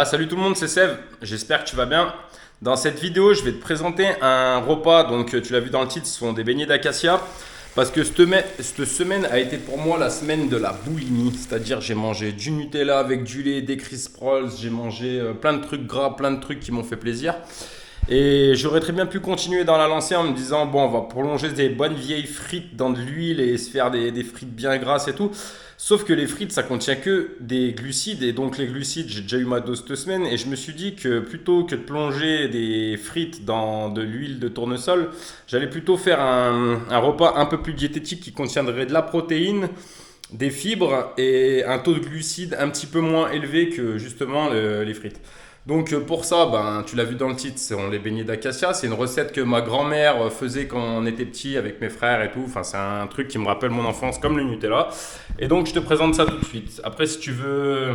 Salut tout le monde, c'est Sev, j'espère que tu vas bien. Dans cette vidéo, je vais te présenter un repas, donc tu l'as vu dans le titre, ce sont des beignets d'acacia. Parce que cette semaine a été pour moi la semaine de la boulimie, c'est-à-dire j'ai mangé du Nutella avec du lait, des Crisp Rolls, j'ai mangé plein de trucs gras, plein de trucs qui m'ont fait plaisir. Et j'aurais très bien pu continuer dans la lancée en me disant, bon, on va prolonger des bonnes vieilles frites dans de l'huile et se faire des frites bien grasses et tout. Sauf que les frites, ça contient que des glucides. Et donc les glucides, j'ai déjà eu ma dose cette semaine. Et je me suis dit que plutôt que de plonger des frites dans de l'huile de tournesol, j'allais plutôt faire un repas un peu plus diététique qui contiendrait de la protéine, des fibres et un taux de glucides un petit peu moins élevé que justement les frites. Donc pour ça, ben, tu l'as vu dans le titre, c'est les beignets d'acacia. C'est une recette que ma grand-mère faisait quand on était petit avec mes frères et tout. Enfin, c'est un truc qui me rappelle mon enfance comme le Nutella. Et donc je te présente ça tout de suite. Après, si tu veux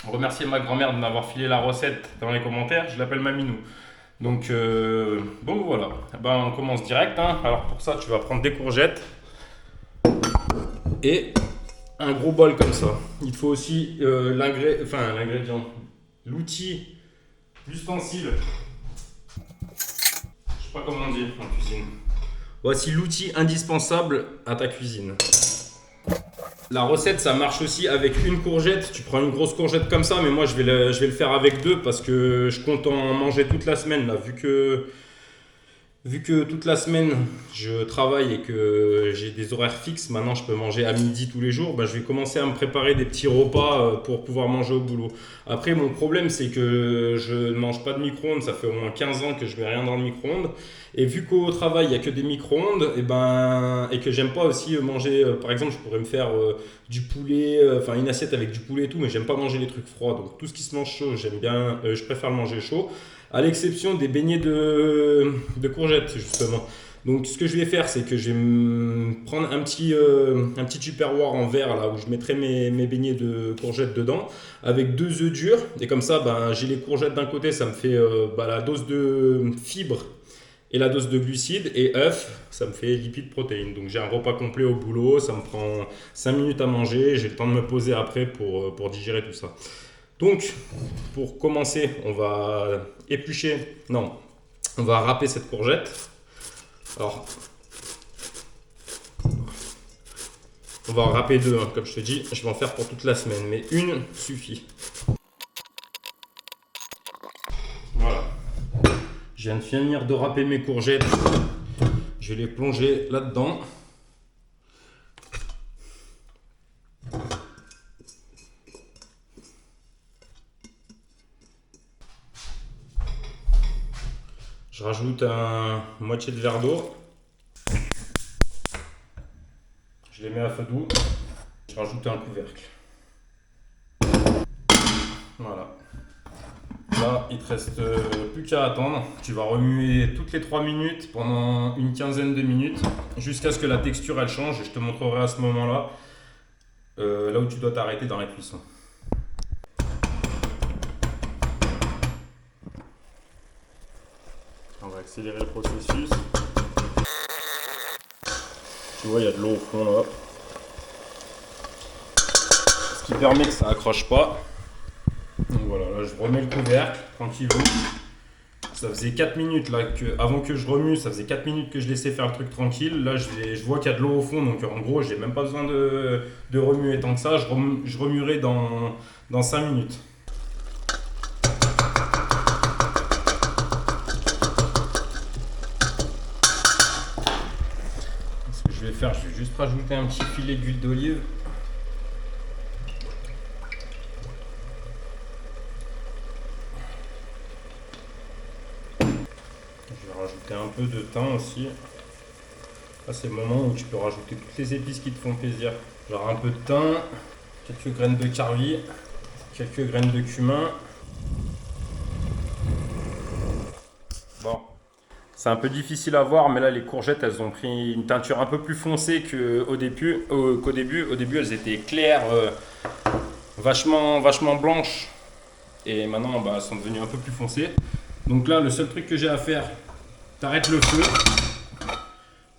remercier ma grand-mère de m'avoir filé la recette dans les commentaires, je l'appelle Maminou. Donc voilà, ben, on commence direct, hein. Alors pour ça, tu vas prendre des courgettes et un gros bol comme ça. Il te faut aussi l'ingrédient, l'outil, l'ustensile. Je sais pas comment on dit en cuisine. Voici l'outil indispensable à ta cuisine. La recette, ça marche aussi avec une courgette. Tu prends une grosse courgette comme ça, mais moi je vais le faire avec deux parce que je compte en manger toute la semaine là, Vu que toute la semaine je travaille et que j'ai des horaires fixes, maintenant je peux manger à midi tous les jours, bah, je vais commencer à me préparer des petits repas pour pouvoir manger au boulot. Après, mon problème c'est que je ne mange pas de micro-ondes, ça fait au moins 15 ans que je mets rien dans le micro-ondes. Et vu qu'au travail il n'y a que des micro-ondes, et que j'aime pas aussi manger, par exemple je pourrais me faire du poulet, une assiette avec du poulet et tout, mais j'aime pas manger les trucs froids. Donc tout ce qui se mange chaud, j'aime bien, je préfère le manger chaud. À l'exception des beignets de courgettes, justement. Donc, ce que je vais faire, c'est que je vais prendre un petit tupperware en verre, là, où je mettrai mes beignets de courgettes dedans, avec 2 œufs durs. Et comme ça, ben, j'ai les courgettes d'un côté, ça me fait la dose de fibres et la dose de glucides. Et œufs, ça me fait lipides protéines. Donc, j'ai un repas complet au boulot, ça me prend 5 minutes à manger. J'ai le temps de me poser après pour digérer tout ça. Donc, pour commencer, on va on va râper cette courgette. Alors, on va en râper deux, hein, comme je te dis, je vais en faire pour toute la semaine, mais une suffit. Voilà. Je viens de finir de râper mes courgettes. Je vais les plonger là-dedans. Je rajoute moitié de verre d'eau. Je les mets à feu doux. Je rajoute un couvercle. Voilà. Là, il te reste plus qu'à attendre. Tu vas remuer toutes les 3 minutes pendant une quinzaine de minutes jusqu'à ce que la texture elle change et je te montrerai à ce moment-là là où tu dois t'arrêter dans la cuisson. On va accélérer le processus. Tu vois, il y a de l'eau au fond là. Ce qui permet que ça accroche pas. Donc voilà, là je remets le couvercle tranquillement. Ça faisait 4 minutes là avant que je remue, ça faisait 4 minutes que je laissais faire le truc tranquille. Là je vois qu'il y a de l'eau au fond, donc en gros j'ai même pas besoin de remuer tant que ça. Je remuerai dans 5 minutes. Ce que je vais faire, je vais juste rajouter un petit filet d'huile d'olive. Je vais rajouter un peu de thym aussi. Là, c'est le moment où tu peux rajouter toutes les épices qui te font plaisir. Genre un peu de thym, quelques graines de carvi, quelques graines de cumin. Bon, c'est un peu difficile à voir, mais là les courgettes elles ont pris une teinture un peu plus foncée qu'au début. Au début elles étaient claires, vachement blanches. Et maintenant elles sont devenues un peu plus foncées. Donc là le seul truc que j'ai à faire, t'arrêtes le feu.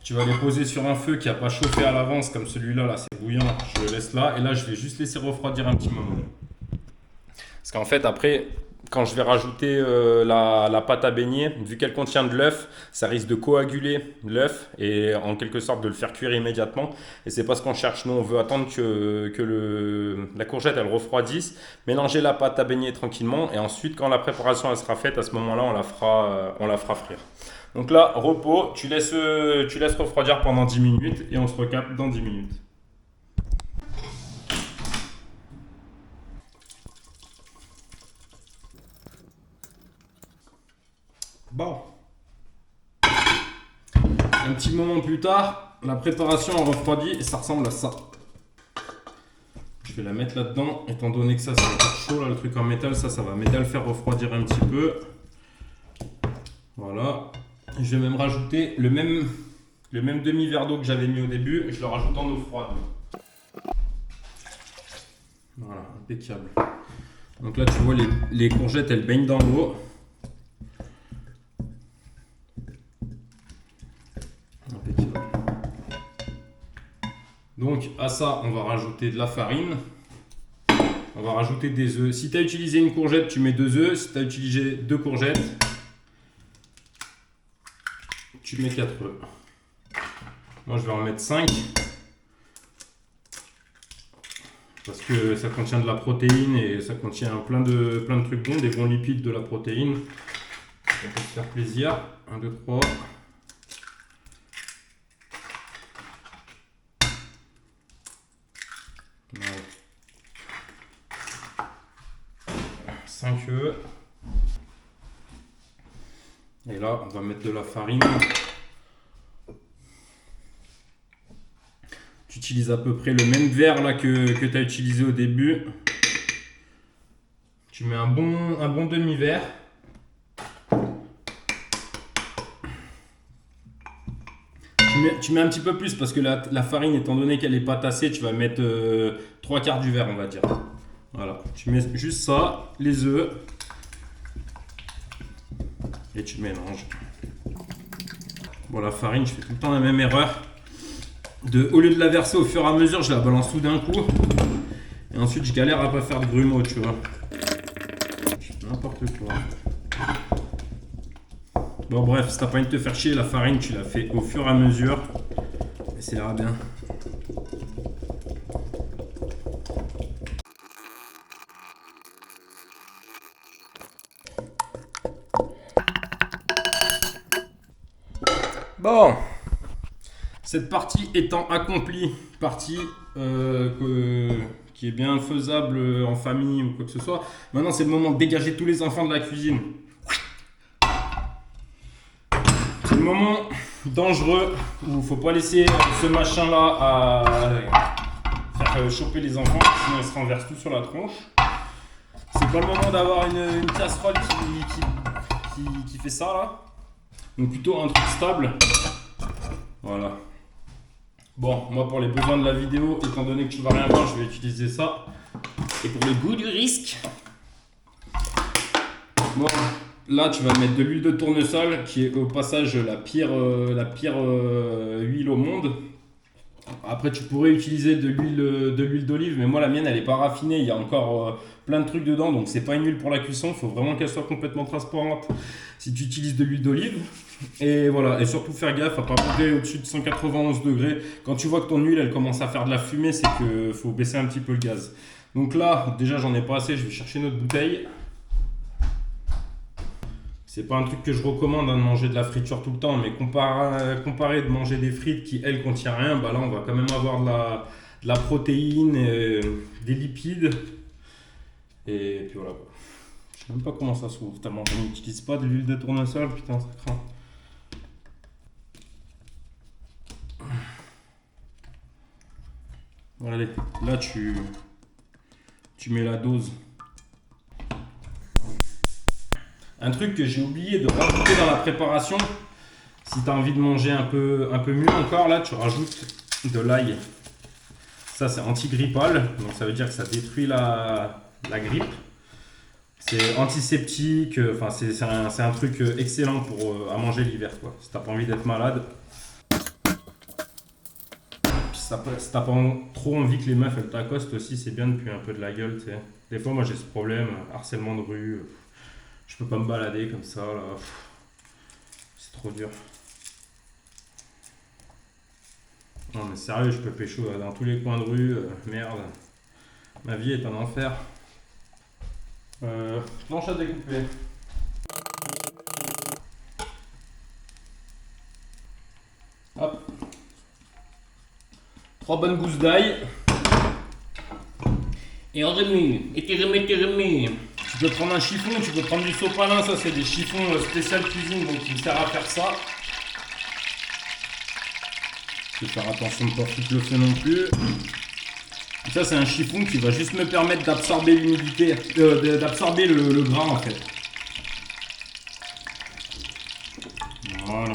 Tu vas les poser sur un feu qui n'a pas chauffé à l'avance comme celui-là, là c'est bouillant, je le laisse là. Et là je vais juste laisser refroidir un petit moment. Parce qu'en fait, après, quand je vais rajouter la pâte à beignet, vu qu'elle contient de l'œuf, ça risque de coaguler l'œuf et en quelque sorte de le faire cuire immédiatement. Et c'est pas ce qu'on cherche. Nous, on veut attendre que la courgette elle refroidisse, mélanger la pâte à beignet tranquillement et ensuite, quand la préparation elle sera faite, à ce moment-là, on la fera frire. Donc là, repos, tu laisses refroidir pendant 10 minutes et on se recapte dans 10 minutes. Bon, un petit moment plus tard, la préparation a refroidi et ça ressemble à ça. Je vais la mettre là-dedans, étant donné que ça c'est encore chaud, là, le truc en métal, ça va m'aider à le faire refroidir un petit peu. Voilà. Je vais même rajouter le même demi-verre d'eau que j'avais mis au début, je le rajoute en eau froide. Voilà, impeccable. Donc là, tu vois, les courgettes, elles baignent dans l'eau. Impeccable. Donc à ça, on va rajouter de la farine. On va rajouter des œufs. Si tu as utilisé une courgette, tu mets 2 œufs. Si tu as utilisé 2 courgettes, tu mets 4 œufs. Moi, je vais en mettre 5. Parce que ça contient de la protéine et ça contient plein de trucs bons, des bons lipides, de la protéine. On peut se faire plaisir. 1, 2, 3. 5 œufs. Et là, on va mettre de la farine. Tu utilises à peu près le même verre là que tu as utilisé au début. Tu mets un bon demi-verre. Tu mets un petit peu plus parce que la farine, étant donné qu'elle n'est pas tassée, tu vas mettre 3/4 du verre, on va dire. Voilà, tu mets juste ça, les œufs, et tu mélanges. Bon, la farine, je fais tout le temps la même erreur. Au lieu de la verser au fur et à mesure, je la balance tout d'un coup. Et ensuite, je galère à pas faire de grumeaux, tu vois. N'importe quoi. Bon, bref, si t'as pas envie de te faire chier, la farine, tu la fais au fur et à mesure. Et ça ira bien. Bon, cette partie étant accomplie, partie qui est bien faisable en famille ou quoi que ce soit, maintenant c'est le moment de dégager tous les enfants de la cuisine. C'est le moment dangereux où il ne faut pas laisser ce machin là à faire choper les enfants, sinon ils se renversent tout sur la tronche. C'est pas le moment d'avoir une casserole qui fait ça là. Donc plutôt un truc stable. Voilà. Bon, moi pour les besoins de la vidéo, étant donné que tu vas rien voir, je vais utiliser ça. Et pour le goût du risque, bon, là tu vas mettre de l'huile de tournesol, qui est au passage la pire huile au monde. Après tu pourrais utiliser de l'huile d'olive, mais moi la mienne elle est pas raffinée, il y a encore plein de trucs dedans, donc c'est pas une huile pour la cuisson, il faut vraiment qu'elle soit complètement transparente si tu utilises de l'huile d'olive. Et voilà, et surtout faire gaffe à pas monter au-dessus de 191 degrés. Quand tu vois que ton huile elle commence à faire de la fumée, c'est qu'il faut baisser un petit peu le gaz. Donc là, déjà j'en ai pas assez, je vais chercher notre bouteille. C'est pas un truc que je recommande de manger de la friture tout le temps, mais comparé de manger des frites qui elles contiennent rien, bah là on va quand même avoir de la protéine, des lipides. Et puis voilà. Je sais même pas comment ça s'ouvre, tellement on n'utilise pas de l'huile de tournesol, putain ça craint. Allez, là tu mets la dose. Un truc que j'ai oublié de rajouter dans la préparation, si tu as envie de manger un peu mieux encore, là tu rajoutes de l'ail. Ça c'est antigrippal, donc ça veut dire que ça détruit la grippe. C'est antiseptique, enfin c'est un truc excellent à manger l'hiver quoi, si t'as pas envie d'être malade. Si t'as pas trop envie que les meufs elles t'accostent aussi, c'est bien de puer un peu de la gueule, tu sais. Des fois, moi, j'ai ce problème, harcèlement de rue. Je peux pas me balader comme ça, là. C'est trop dur. Non, mais sérieux, je peux pécho dans tous les coins de rue. Merde. Ma vie est un enfer. Planche à découper. Hop. 3 bonnes gousses d'ail. Et on remue. Et tu remets. Tu peux prendre un chiffon, tu peux prendre du sopalin. Ça, c'est des chiffons spécial cuisine, donc qui me sert à faire ça. Je vais faire attention de ne pas foutre le feu non plus. Et ça, c'est un chiffon qui va juste me permettre d'absorber l'humidité, d'absorber le gras en fait. Voilà.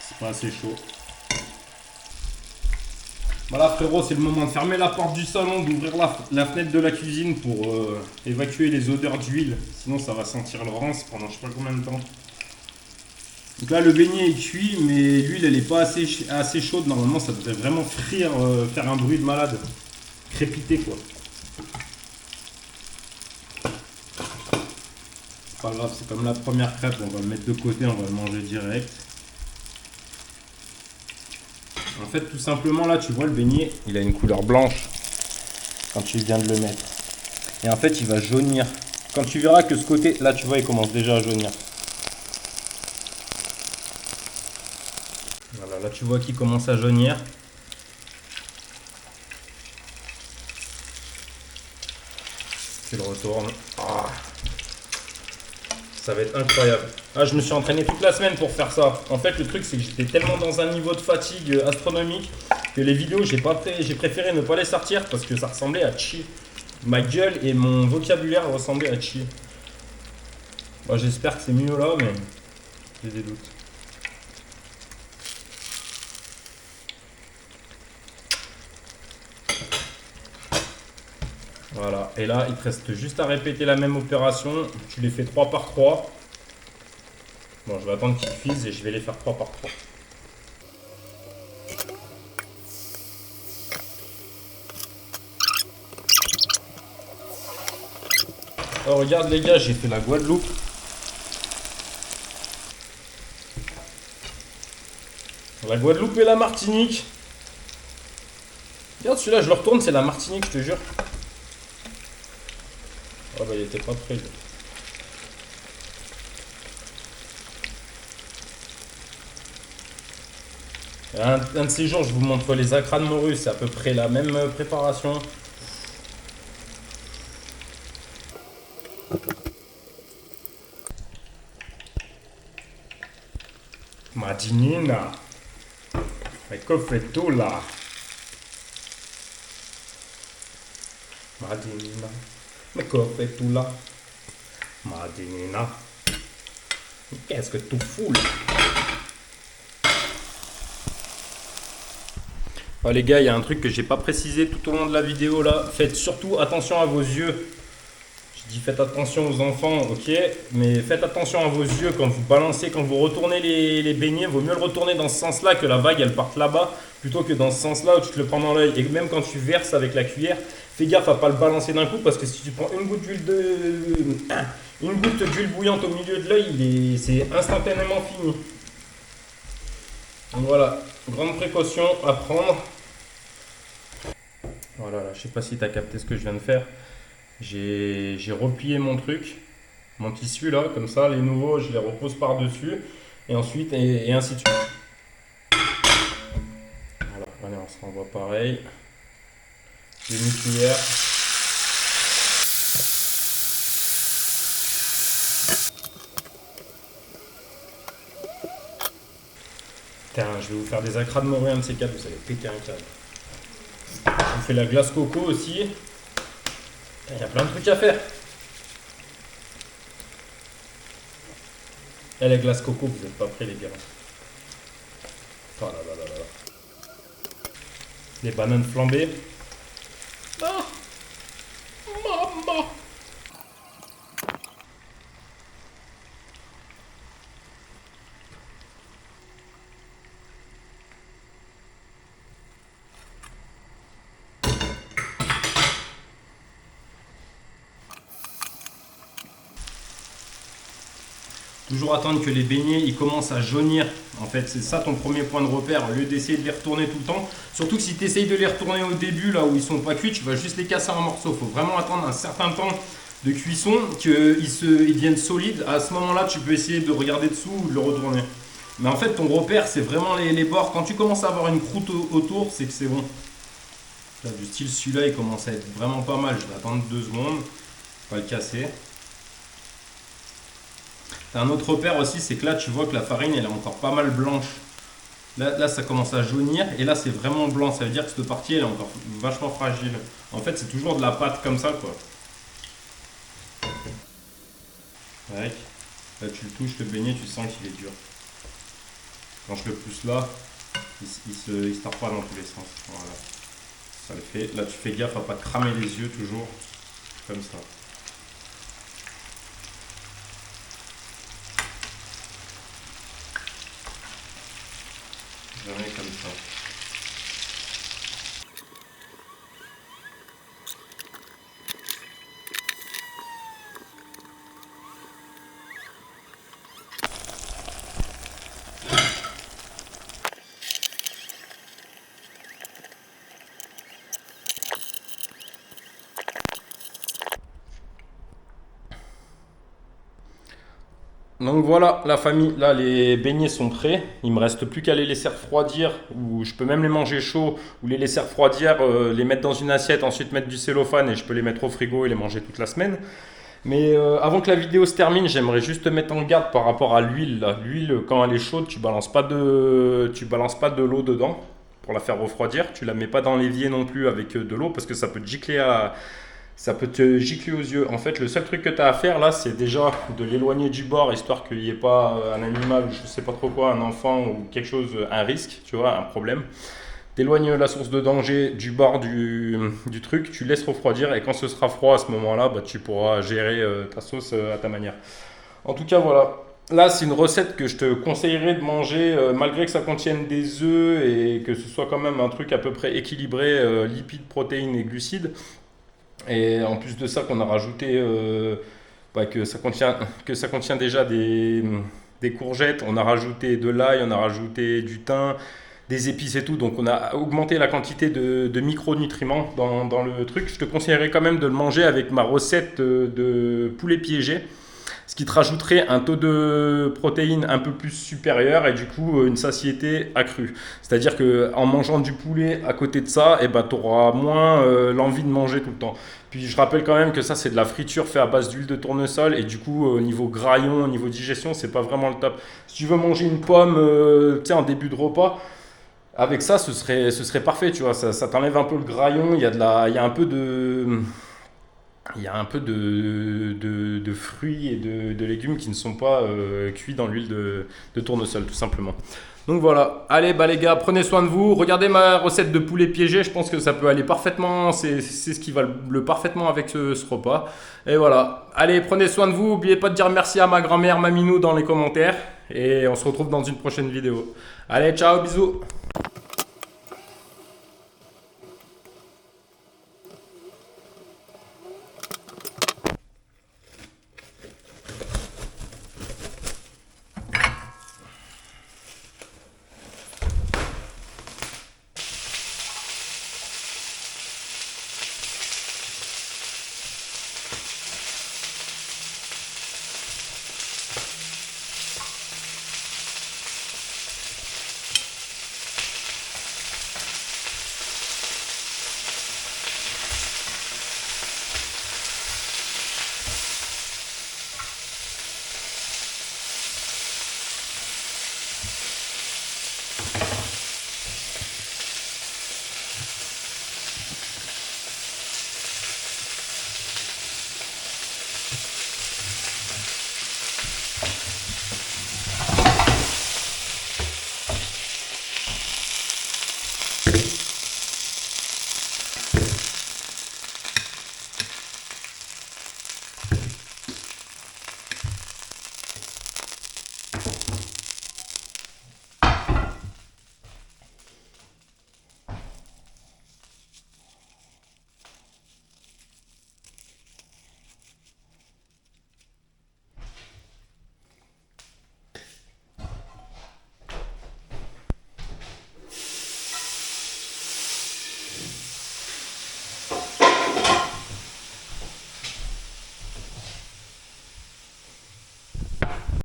C'est pas assez chaud. Voilà frérot, c'est le moment de fermer la porte du salon, d'ouvrir la fenêtre de la cuisine pour évacuer les odeurs d'huile. Sinon ça va sentir le rance pendant je sais pas combien de temps. Donc là le beignet est cuit, mais l'huile elle est pas assez chaude. Normalement ça devrait vraiment frire, faire un bruit de malade. Crépiter quoi. C'est pas grave, c'est comme la première crêpe, on va le mettre de côté, on va le manger direct. En fait, tout simplement, là, tu vois, le beignet, il a une couleur blanche quand tu viens de le mettre. Et en fait, il va jaunir. Quand tu verras que ce côté, là, tu vois, il commence déjà à jaunir. Voilà, là, tu vois qu'il commence à jaunir. Tu le retournes. Ah. Ça va être incroyable. Ah, je me suis entraîné toute la semaine pour faire ça. En fait, le truc, c'est que j'étais tellement dans un niveau de fatigue astronomique que les vidéos, j'ai préféré ne pas les sortir parce que ça ressemblait à chi. Ma gueule et mon vocabulaire ressemblaient à chi. Bon, j'espère que c'est mieux là, mais j'ai des doutes. Voilà, et là, il te reste juste à répéter la même opération. Tu les fais 3 par 3. Bon, je vais attendre qu'ils cuisent et je vais les faire 3 par 3. Oh, regarde les gars, j'ai fait la Guadeloupe. La Guadeloupe et la Martinique. Regarde celui-là, je le retourne, c'est la Martinique, je te jure. Ah bah il était pas prêt. Un de ces jours, je vous montre les acras de morue, c'est à peu près la même préparation. Madinina, mais que fais-tu là? Madinina, mais que fais-tu là? Madinina, qu'est-ce que tu fous là? Oh, les gars, il y a un truc que j'ai pas précisé tout au long de la vidéo là. Faites surtout attention à vos yeux. Je dis faites attention aux enfants, ok, mais faites attention à vos yeux quand vous balancez, quand vous retournez les beignets. Vaut mieux le retourner dans ce sens-là, que la vague elle parte là-bas, plutôt que dans ce sens-là où tu te le prends dans l'œil. Et même quand tu verses avec la cuillère, fais gaffe à pas le balancer d'un coup, parce que si tu prends une goutte d'huile bouillante au milieu de l'œil, c'est instantanément fini. Donc voilà, grande précaution à prendre. Voilà, je sais pas si tu as capté ce que je viens de faire. J'ai replié mon truc, mon tissu là, comme ça, les nouveaux, je les repose par-dessus, et ensuite, et ainsi de suite. Voilà, allez, on se renvoie pareil. Demi-cuillère. Putain, je vais vous faire des acras de morue, un de ces quatre, vous allez péter un câble. Je vous fais la glace coco aussi. Il y a plein de trucs à faire. Et la glace coco, vous n'êtes pas prêts les gars. Oh là là là là. Les bananes flambées. Ah, maman. Toujours attendre que les beignets ils commencent à jaunir. En fait, c'est ça ton premier point de repère, au lieu d'essayer de les retourner tout le temps. Surtout que si tu essayes de les retourner au début, là où ils sont pas cuits, tu vas juste les casser en morceaux. Il faut vraiment attendre un certain temps de cuisson qu'ils deviennent solides. À ce moment-là, tu peux essayer de regarder dessous ou de le retourner. Mais en fait, ton repère, c'est vraiment les bords. Quand tu commences à avoir une croûte autour, c'est que c'est bon. Là, du style, celui-là, il commence à être vraiment pas mal. Je vais attendre 2 secondes. Pas le casser. T'as un autre repère aussi, c'est que là, tu vois que la farine, elle est encore pas mal blanche. Là, ça commence à jaunir. Et là, c'est vraiment blanc. Ça veut dire que cette partie, elle est encore vachement fragile. En fait, c'est toujours de la pâte comme ça, quoi. Ouais. Là, tu le touches, le beignet, tu sens qu'il est dur. Quand je le pousse là, il se tape pas dans tous les sens. Voilà. Ça le fait. Là, tu fais gaffe à pas te cramer les yeux toujours. Comme ça. Jamais comme ça. Donc voilà la famille, là les beignets sont prêts, il me reste plus qu'à les laisser refroidir, ou je peux même les manger chauds, ou les laisser refroidir, les mettre dans une assiette, ensuite mettre du cellophane et je peux les mettre au frigo et les manger toute la semaine. Mais avant que la vidéo se termine, j'aimerais juste te mettre en garde par rapport à l'huile. L'huile, quand elle est chaude, tu balances pas de l'eau dedans pour la faire refroidir. Tu la mets pas dans l'évier non plus avec de l'eau parce que ça peut te gicler aux yeux. En fait, le seul truc que tu as à faire là, c'est déjà de l'éloigner du bord, histoire qu'il n'y ait pas un animal, je sais pas trop quoi, un enfant ou quelque chose, un risque, tu vois, un problème. T'éloignes la source de danger du bord du truc, tu laisses refroidir et quand ce sera froid à ce moment-là, bah, tu pourras gérer ta sauce à ta manière. En tout cas, voilà. Là, c'est une recette que je te conseillerais de manger malgré que ça contienne des œufs et que ce soit quand même un truc à peu près équilibré, lipides, protéines et glucides. Et en plus de ça, qu'on a rajouté que ça contient déjà des courgettes, on a rajouté de l'ail, on a rajouté du thym, des épices et tout. Donc on a augmenté la quantité de micronutriments dans le truc. Je te conseillerais quand même de le manger avec ma recette de poulet piégé, ce qui te rajouterait un taux de protéines un peu plus supérieur et du coup une satiété accrue. C'est-à-dire qu'en mangeant du poulet à côté de ça, eh ben, tu auras moins l'envie de manger tout le temps. Puis je rappelle quand même que ça c'est de la friture faite à base d'huile de tournesol et du coup au niveau graillon, au niveau digestion, c'est pas vraiment le top. Si tu veux manger une pomme en début de repas, avec ça ce serait parfait, tu vois, ça t'enlève un peu le graillon, il y a un peu de fruits et de légumes qui ne sont pas cuits dans l'huile de tournesol, tout simplement. Donc voilà, allez bah les gars, prenez soin de vous, regardez ma recette de poulet piégé, je pense que ça peut aller parfaitement, c'est ce qui va le parfaitement avec ce repas. Et voilà, allez prenez soin de vous, n'oubliez pas de dire merci à ma grand-mère Maminou dans les commentaires, et on se retrouve dans une prochaine vidéo. Allez, ciao, bisous.